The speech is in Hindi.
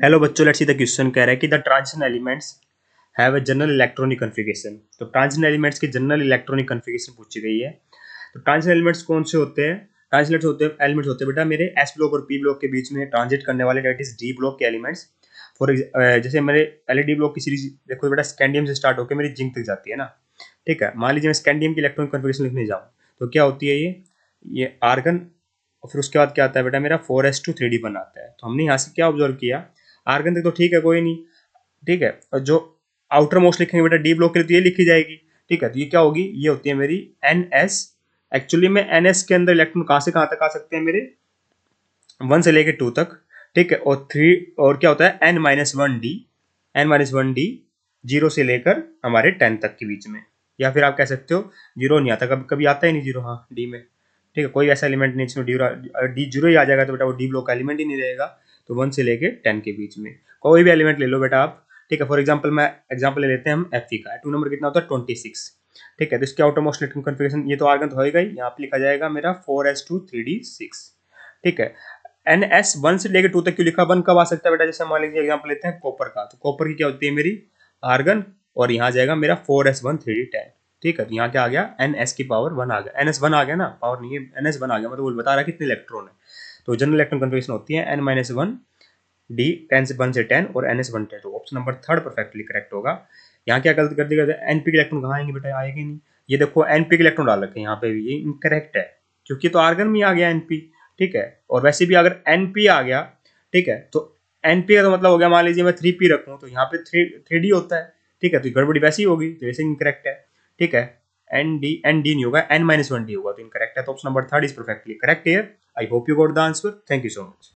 हेलो बच्चों, लेट्स सी द क्वेश्चन कह रहा है कि the transition elements have a general electronic configuration. तो ट्रांजिशन एलिमेंट्स की जनरल इलेक्ट्रॉनिक कन्फिगरेशन पूछी गई है। तो ट्रांजिशन एलिमेंट्स कौन से होते हैं? ट्रांजिशन एलिमेंट्स होते हैं बेटा मेरे एस ब्लॉक और पी ब्लॉक के बीच में ट्रांजिट करने वाले, डेट इज डी ब्लॉक के एलिमेंट्स। जैसे मेरे एलईडी ब्लॉक की सीरीज देखो बेटा, स्कैंडियम से स्टार्ट होकर मेरी जिंक तक जाती है ना। ठीक है, मान लीजिए मैं स्कैंडियम की इलेक्ट्रॉनिक कन्फिगरेशन लिखने जाऊँ तो क्या होती है ये आर्गन, और फिर उसके बाद क्या आता है बेटा मेरा 4s2 3d1 आता है। तो हमने यहाँ से क्या ऑब्जर्व किया, आर्गन तक तो ठीक है, कोई नहीं। ठीक है, और जो आउटर मोस्ट लिखेंगे बेटा डी ब्लॉक के लिए तो ये लिखी जाएगी। ठीक है, तो ये क्या होगी, ये होती है मेरी एन एस। एक्चुअली में एन एस के अंदर इलेक्ट्रॉन कहाँ से कहाँ तक आ सकते हैं मेरे, 1 से लेके 2 तक। ठीक है, और 3 और क्या होता है n-1d 0 से लेकर हमारे 10 तक के बीच में। या फिर आप कह सकते हो 0 नहीं आता, कभी कभी आता ही नहीं 0, हाँ डी में। ठीक है, कोई ऐसा एलिमेंट नहीं जिसमें डी 0 ही आ जाएगा तो बेटा वो डी ब्लॉक का एलिमेंट ही नहीं रहेगा। तो 1 से लेके 10 के बीच में कोई भी एलिमेंट ले लो बेटा आप। ठीक है, फॉर एग्जाम्पल मैं एग्जाम्पल ले लेते हैं हम एफ का, 2 नंबर कितना होता है 26। ठीक है, तो इसके आउटर मोस्ट इलेक्ट्रॉन कन्फिगरेशन, ये तो आर्गन तो होएगा ही, यहाँ पे लिखा जाएगा मेरा 4s2 3d6। ठीक है, एन एस 1 से लेकर 2 तक क्यों लिखा, 1 कब आ सकता है बेटा, जैसे मान लीजिए एग्जाम्पल लेते हैं कॉपर का, तो कॉपर की क्या होती है मेरी आर्गन, और यहाँ जाएगा मेरा 4s1 3d10। ठीक है, तो यहाँ क्या आ गया, एन एस की पावर 1 आ गया, NS1 आ गया ना, पावर नहीं है, NS1 आ गया, मतलब वो बता रहा है कितने इलेक्ट्रॉन है। तो जनरल इलेक्ट्रॉन कन्फिगरेशन होती है n-1d 10 से 1 से 10 और NS1 10। तो ऑप्शन नंबर 3 परफेक्टली करेक्ट होगा। यहाँ क्या गलत कर दिया, एनपी के इलेक्ट्रॉन कहाँ आएंगे बेटा, आएंगे नहीं। ये देखो एनपी के इलेक्ट्रॉन डाल रखे हैं यहाँ पे भी, ये इनकरेक्ट है क्योंकि तो आर्गन में आ गया एनपी। ठीक है, और वैसे भी अगर एनपी आ गया, ठीक है, तो एनपी का तो मतलब हो गया, मान लीजिए मैं 3p रखूँ तो यहाँ पे 3d होता है। ठीक है, तो गड़बड़ी वैसी होगी, तो वैसे इनकरेक्ट है। ठीक है, एन डी नहीं होगा, n-1d होगा, तो इनकरेक्ट है। तो option number 3 is perfectly correct here. I hope you got the answer. Thank you so much.